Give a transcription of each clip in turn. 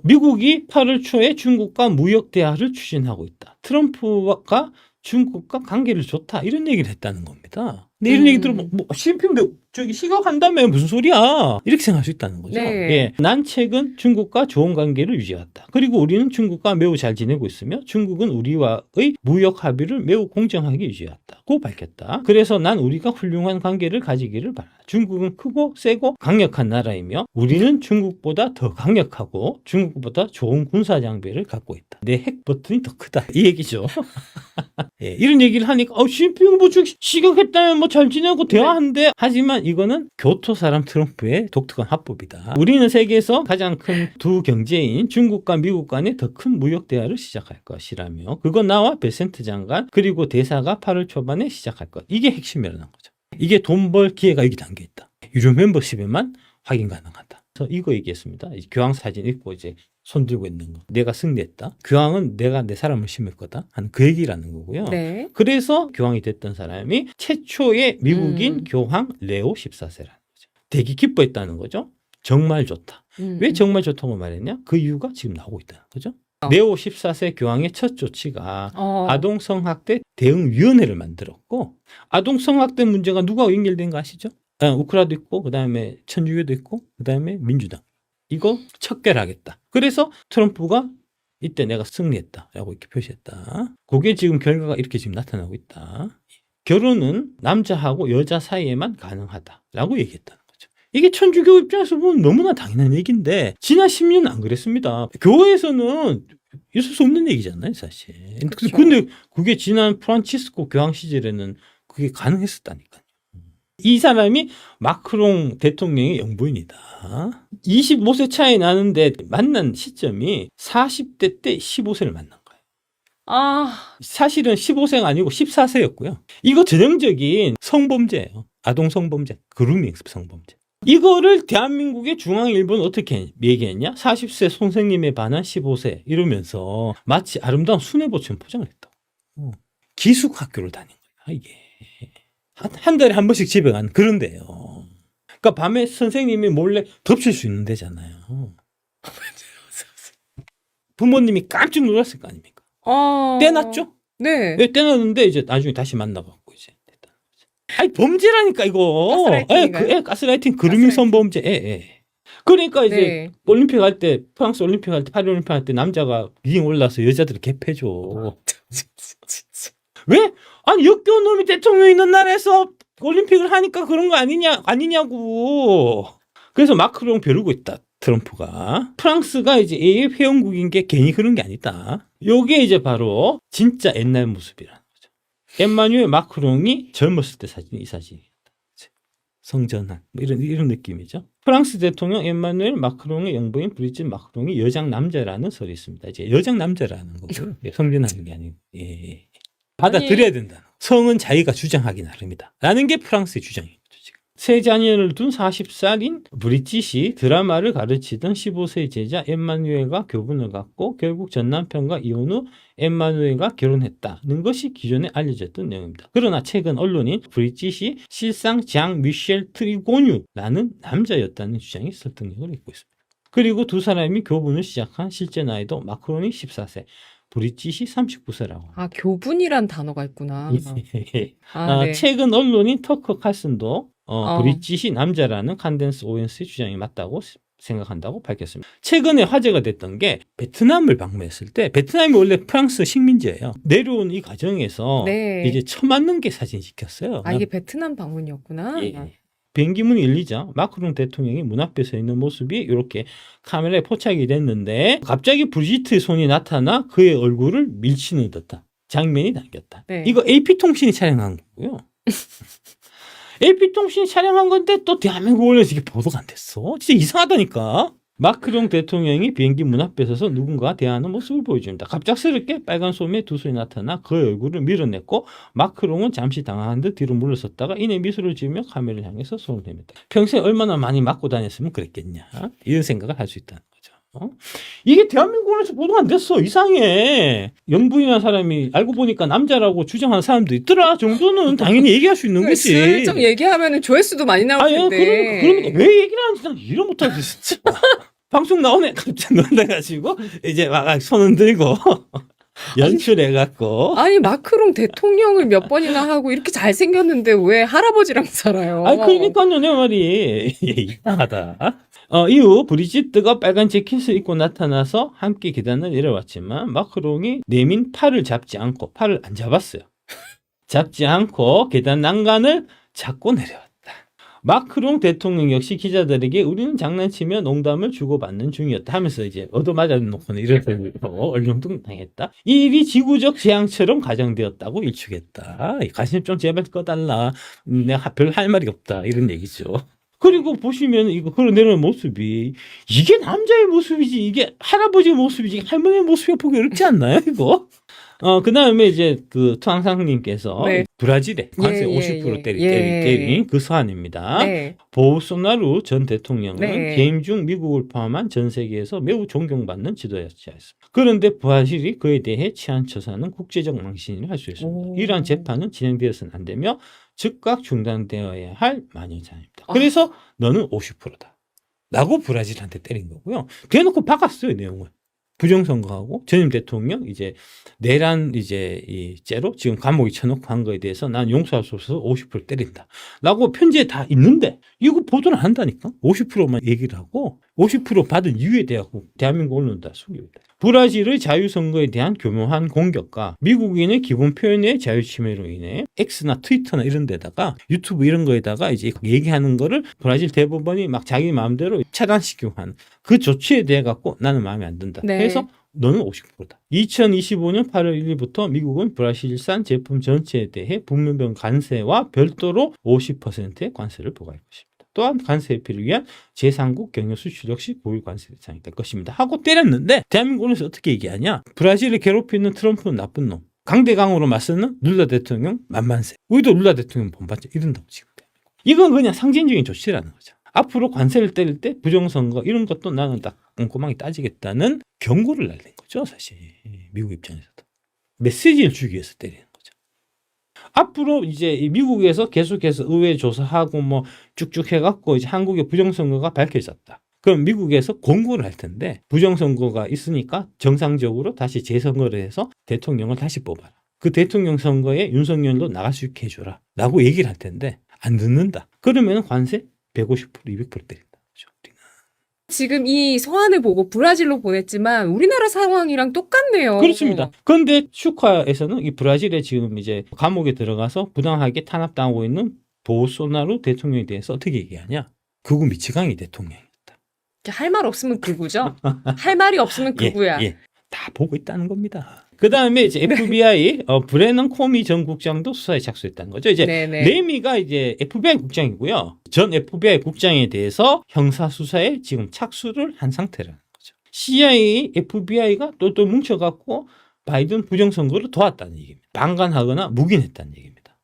미국이 8월 초에 중국과 무역 대화를 추진하고 있다. 트럼프가 중국과 관계를 좋다 이런 얘기를 했다는 겁니다. 근데 이런 얘기 들으면 뭐 시진핑도 저기 시각한다며 무슨 소리야 이렇게 생각할 수 있다는 거죠. 네. 예, 난 최근 중국과 좋은 관계를 유지했다. 그리고 우리는 중국과 매우 잘 지내고 있으며 중국은 우리와의 무역 합의를 매우 공정하게 유지했다고 밝혔다. 그래서 난 우리가 훌륭한 관계를 가지기를 바란다. 중국은 크고 세고 강력한 나라이며 우리는 중국보다 더 강력하고 중국보다 좋은 군사 장비를 갖고 있다. 내 핵 버튼이 더 크다 이 얘기죠. 예, 이런 얘기를 하니까 시진핑 뭐 시각했다면 뭐 잘 지내고 대화하는데 하지만 이거는 교토 사람 트럼프의 독특한 화법이다. 우리는 세계에서 가장 큰 두 경제인 중국과 미국 간의 더 큰 무역 대화를 시작할 것이라며 그건 나와 베센트 장관 그리고 대사가 8월 초반에 시작할 것. 이게 핵심이라는 거죠. 이게 돈 벌 기회가 여기 담겨 있다. 유료 멤버십에만 확인 가능하다. 그래서 이거 얘기했습니다. 교황 사진 읽고 이제 손 들고 있는 거. 내가 승리했다. 교황은 내가 내 사람을 심을 거다. 하는 그 얘기라는 거고요. 네. 그래서 교황이 됐던 사람이 최초의 미국인 교황 레오 14세라는 거죠. 되게 기뻐했다는 거죠. 정말 좋다. 왜 정말 좋다고 말했냐? 그 이유가 지금 나오고 있다는 거죠. 레오 14세 교황의 첫 조치가 아동성학대 대응위원회를 만들었고 아동성학대 문제가 누가 연결된 거 아시죠? 우크라도 있고 그다음에 천주교도 있고 그다음에 민주당. 이거 척결하겠다. 그래서 트럼프가 이때 내가 승리했다라고 이렇게 표시했다. 그게 지금 결과가 이렇게 지금 나타나고 있다. 결혼은 남자하고 여자 사이에만 가능하다라고 얘기했다는 거죠. 이게 천주교 입장에서 보면 너무나 당연한 얘기인데 지난 10년은 안 그랬습니다. 교회에서는 있을 수 없는 얘기잖아요, 사실. 그렇죠. 근데 그게 지난 프란치스코 교황 시절에는 그게 가능했었다니까요. 이 사람이 마크롱 대통령의 영부인이다. 25세 차이 나는데 만난 시점이 40대 때 15세를 만난 거예요. 사실은 15세가 아니고 14세였고요. 이거 전형적인 성범죄예요. 아동 성범죄, 그루밍 성범죄. 이거를 대한민국의 중앙일보는 어떻게 얘기했냐? 40세 선생님에 반한 15세 이러면서 마치 아름다운 수뇌보처럼 포장을 했다고. 기숙학교를 다닌 거야, 이게. 한 달에 한 번씩 집에 가는 그런 데요. 그러니까 밤에 선생님이 몰래 덮칠 수 있는 데잖아요. 부모님이 깜짝 놀랐을 거 아닙니까? 떼놨죠? 네. 왜 떼놨는데 이제 나중에 다시 만나갖고 이제 됐다는 거죠. 아니 범죄라니까 이거. 가스라이팅인가요? 가스라이팅, 그루밍 성범죄. 그러니까 이제 네. 올림픽 할 때 프랑스 올림픽 할 때 파리 올림픽 할 때 남자가 링 올라서 여자들을 개패줘. 왜? 아니 역겨운 놈이 대통령 있는 나라에서 올림픽을 하니까 그런 거 아니냐고. 그래서 마크롱 벼르고 있다. 트럼프가. 프랑스가 이제 AF 회원국인 게 괜히 그런 게 아니다. 요게 이제 바로 진짜 옛날 모습이라는 거죠. 엠마뉴엘 마크롱이 젊었을 때 사진이 이 사진이다. 성전환 뭐 이런 느낌이죠. 프랑스 대통령 엠마누엘 마크롱의 영부인 브리짓 마크롱이 여장 남자라는 설이 있습니다. 이제 여장 남자라는 거고요. 성전하는 게 아니고. 받아들여야 된다. 성은 자기가 주장하기 나름이다. 라는 게 프랑스의 주장이죠. 지금. 세 자녀를 둔 40살인 브리짓이 드라마를 가르치던 15세 제자 엠마누엘과 교분을 갖고 결국 전 남편과 이혼 후 엠마누엘과 결혼했다는 것이 기존에 알려졌던 내용입니다. 그러나 최근 언론인 브리짓이 실상 장 미셸 트리고뉴라는 남자였다는 주장이 설득력을 잃고 있습니다. 그리고 두 사람이 교분을 시작한 실제 나이도 마크롱이 14세, 브리짓이 39세라고. 교분이란 단어가 있구나. 네. 최근 언론인 터커 칼슨도 브리짓이 남자라는 칸덴스 오웬스의 주장이 맞다고 생각한다고 밝혔습니다. 최근에 화제가 됐던 게 베트남을 방문했을 때 베트남이 원래 프랑스 식민지예요. 내려온 이 과정에서 이제 처맞는 게 사진 찍혔어요. 이게 베트남 방문이었구나. 비행기 문이 열리자 마크롱 대통령이 문 앞에 서 있는 모습이 이렇게 카메라에 포착이 됐는데 갑자기 브리짓의 손이 나타나 그의 얼굴을 밀치는 듯한 장면이 담겼다. 이거 AP통신이 촬영한 거고요. AP통신이 촬영한 건데 또 대한민국 언론에서 이게 보도가 안 됐어. 진짜 이상하다니까. 마크롱 대통령이 비행기 문 앞에 서서 누군가와 대화하는 모습을 보여줍니다. 갑작스럽게 빨간 소매에 두 손이 나타나 그의 얼굴을 밀어냈고 마크롱은 잠시 당황한 듯 뒤로 물러섰다가 이내 미소를 지으며 카메라를 향해서 손을 내밀었다. 평소에 얼마나 많이 맞고 다녔으면 그랬겠냐. 이런 생각을 할 수 있다는 거죠. 이게 대한민국에서 보도가 안 됐어. 이상해. 영부인이라는 사람이 알고 보니까 남자라고 주장하는 사람도 있더라. 정도는 당연히 얘기할 수 있는 거지. 슬쩍 얘기하면 조회수도 많이 나올 텐데. 그러니까 왜 얘기를 하는지 난 이해 못하겠어 진짜. 방송 나오네 깜짝 놀라가지고 이제 막 손 들고 연출해갖고 아니 마크롱 대통령을 몇 번이나 하고 이렇게 잘생겼는데 왜 할아버지랑 살아요? 그러니까요 내 말이 이상하다. 이후 브리짓트가 빨간 재킷을 입고 나타나서 함께 계단을 내려왔지만 마크롱이 내민 팔을 잡지 않고 팔을 안 잡았어요. 잡지 않고 계단 난간을 잡고 내려왔다. 마크롱 대통령 역시 기자들에게 우리는 장난치며 농담을 주고받는 중이었다 하면서 이제 얻어맞아놓고는 이래서 얼렁뚱 당했다. 이 일이 지구적 재앙처럼 가정되었다고 일축했다. 가슴 좀 제발 꺼달라. 내가 별 할 말이 없다. 이런 얘기죠. 그리고 보시면 이거 걸어내려는 모습이 이게 남자의 모습이지 이게 할아버지의 모습이지 할머니의 모습이 보기 어렵지 않나요 이거? 그 다음에 이제 그 투항상님께서 네. 브라질에 관세 예, 50% 예. 때린 그 서한입니다. 네. 보우소나루 전 대통령은 네. 개임 중 미국을 포함한 전 세계에서 매우 존경받는 지도자였습니다. 그런데 브라질이 그에 대해 취한 처사는 국제적 망신이라 할 수 있습니다. 오. 이러한 재판은 진행되어서는 안 되며 즉각 중단되어야 할 만연장입니다. 아. 그래서 너는 50%다. 라고 브라질한테 때린 거고요. 대놓고 바꿨어요, 내용을. 부정선거하고 전임 대통령 이제 내란 이제 이 죄로 지금 감옥에 쳐놓고 한 거에 대해서 난 용서할 수 없어서 50% 때린다라고 편지에 다 있는데 이거 보도를 안 한다니까 50%만 얘기를 하고 50% 받은 이유에 대하고 대한민국 언론은 다 숨기고 있다. 브라질의 자유선거에 대한 교묘한 공격과 미국인의 기본 표현의 자유 침해로 인해 X나 트위터나 이런 데다가 유튜브 이런 거에다가 이제 얘기하는 거를 브라질 대법원이 막 자기 마음대로 차단시키고 하는 그 조치에 대해 갖고 나는 마음에 안 든다. 네. 그래서 너는 50%다. 2025년 8월 1일부터 미국은 브라질산 제품 전체에 대해 북면병 관세와 별도로 50%의 관세를 부과할 것입니다. 또한 관세 회피를 위한 제3국 경유 수출 역시 고유 관세 대상이 될 것입니다. 하고 때렸는데 대한민국에서 어떻게 얘기하냐? 브라질을 괴롭히는 트럼프는 나쁜 놈. 강대강으로 맞서는 룰라 대통령 만만세. 우리도 룰라 대통령 본받자 이런다고 지금. 이건 그냥 상징적인 조치라는 거죠. 앞으로 관세를 때릴 때 부정선거 이런 것도 나는 딱 꼼꼼하게 따지겠다는 경고를 날린 거죠. 사실 미국 입장에서도. 메시지를 주기 위해서 때리는 거죠. 앞으로 이제 미국에서 계속해서 의회 조사하고 뭐 쭉쭉 해갖고 이제 한국의 부정선거가 밝혀졌다. 그럼 미국에서 공고를 할 텐데 부정선거가 있으니까 정상적으로 다시 재선거를 해서 대통령을 다시 뽑아라. 그 대통령 선거에 윤석열도 나갈 수 있게 해줘라. 라고 얘기를 할 텐데 안 듣는다. 그러면 관세 150%, 200% 때린다. 그렇죠? 우리는. 지금 이 서한을 보고 브라질로 보냈지만 우리나라 상황이랑 똑같네요. 그렇습니다. 그런데 슈카에서는 이 브라질에 지금 이제 감옥에 들어가서 부당하게 탄압당하고 있는 보소나루 대통령에 대해서 어떻게 얘기하냐? 극우 미치광이 대통령이었다. 할 말 없으면 극우죠? 할 말이 없으면 극우야. 예. 다 보고 있다는 겁니다. 그 다음에 이제 FBI 브레넌 코미 전 국장도 수사에 착수했다는 거죠. 이제 네네. 레미가 이제 FBI 국장이고요. 전 FBI 국장에 대해서 형사 수사에 지금 착수를 한 상태라는 거죠. CIA, FBI가 또 뭉쳐갖고 바이든 부정선거를 도왔다는 얘기입니다. 방관하거나 묵인했다는 얘기입니다.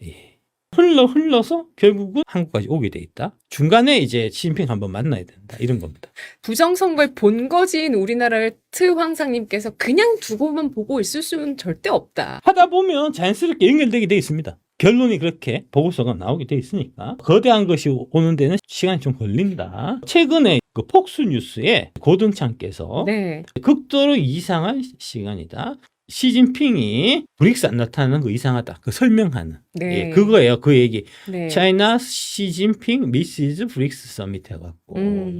예. 흘러서 결국은 한국까지 오게 돼 있다. 중간에 이제 시진핑 한번 만나야 된다. 이런 겁니다. 부정선거의 본거지인 우리나라를 트 황상님께서 그냥 두고만 보고 있을 수는 절대 없다. 하다 보면 자연스럽게 연결되게 돼 있습니다. 결론이 그렇게 보고서가 나오게 돼 있으니까 거대한 것이 오는 데는 시간이 좀 걸린다. 최근에 그 폭스뉴스에 고등창께서 네. 극도로 이상한 시간이다. 시진핑이 브릭스 안 나타나는 거 이상하다. 그 설명하는. 네. 예, 그거예요. 그 얘기. 네. 차이나 시진핑 미시즈 브릭스 서밋 해갖고.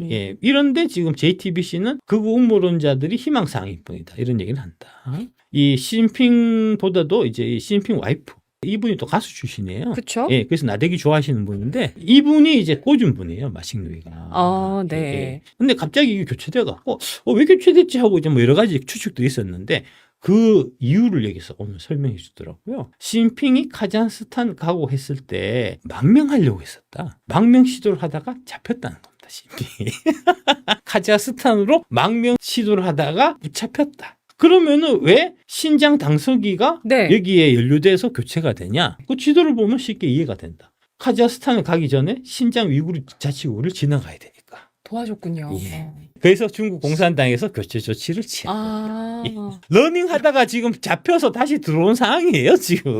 예, 이런데 지금 JTBC는 극우 음모론자들이 희망사항일 뿐이다. 이런 얘기를 한다. 이 시진핑보다도 이제 이 시진핑 와이프. 이분이 또 가수 출신이에요. 그렇죠? 예, 그래서 나대기 좋아하시는 분인데 이분이 이제 꽂은 분이에요, 마식노이가. 아, 네. 예. 근데 갑자기 이게 교체돼갖고 왜 교체됐지 하고 이제 뭐 여러 가지 추측들이 있었는데 그 이유를 여기서 오늘 설명해 주더라고요. 시진핑이 카자흐스탄 가고 했을 때 망명하려고 했었다. 망명 시도를 하다가 잡혔다는 겁니다, 시진핑이. 카자흐스탄으로 망명 시도를 하다가 잡혔다. 그러면은 왜 신장 당서기가 네. 여기에 연루돼서 교체가 되냐? 그 지도를 보면 쉽게 이해가 된다. 카자흐스탄을 가기 전에 신장 위구르 자치구를 지나가야 되니까. 도와줬군요. 예. 그래서 중국 공산당에서 교체 조치를 취했다. 아. 러닝 하다가 지금 잡혀서 다시 들어온 상황이에요, 지금.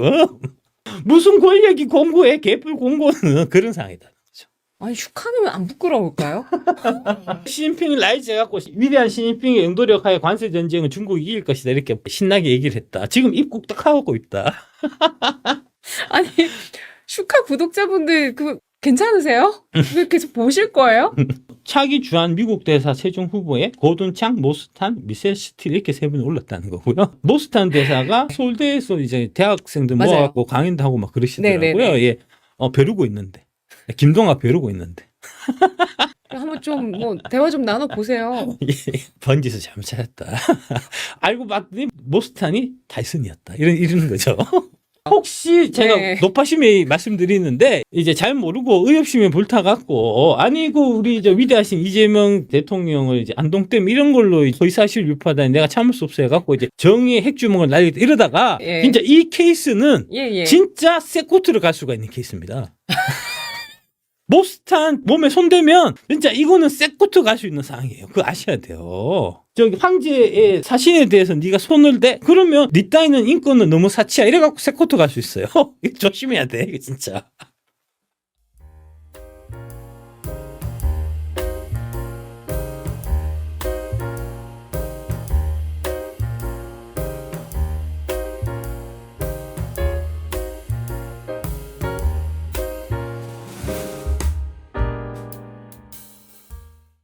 무슨 권력이 공고해? 개뿔 공고는 그런 상황이다. 아니 슈카는 안 부끄러울까요? 시진핑이 라이즈해갖고 위대한 시진핑의 영도력하에 관세 전쟁은 중국이 이길 것이다 이렇게 신나게 얘기를 했다. 지금 입국 딱 하고 있다. 아니 슈카 구독자분들 그 괜찮으세요? 왜 계속 보실 거예요? 차기 주한 미국 대사 최종 후보에 고든창, 모스탄, 미셀 스틸 이렇게 세 분이 올랐다는 거고요. 모스탄 대사가 서울대에서 이제 대학생들 맞아요. 모아갖고 강연도 하고 막 그러시더라고요. 네네네. 예, 벼르고 있는데 김동학 벼르고 있는데 한번 좀 뭐 대화 좀 나눠 보세요. 예, 번지수 잘못 찾았다. 알고 봤더니 모스탄이 다이슨이었다. 이러는 거죠. 혹시 제가 네. 높아심에 말씀드리는데 이제 잘 모르고 의협심에 불타갖고 아니 그 우리 저 위대하신 이재명 대통령을 이제 안동댐 이런 걸로 허위사실 유포하다니 내가 참을 수 없어 해갖고 이제 정의의 핵주먹을 날리겠다 이러다가 예. 진짜 이 케이스는 예. 진짜 세코트를 갈 수가 있는 케이스입니다. 모스탄 몸에 손대면 진짜 이거는 세코트 갈 수 있는 상황이에요. 그거 아셔야 돼요. 저기 황제의 사신에 대해서 네가 손을 대? 그러면 네 따위는 인권은 너무 사치야. 이래갖고 세코트 갈 수 있어요. 이거 조심해야 돼. 이거 진짜.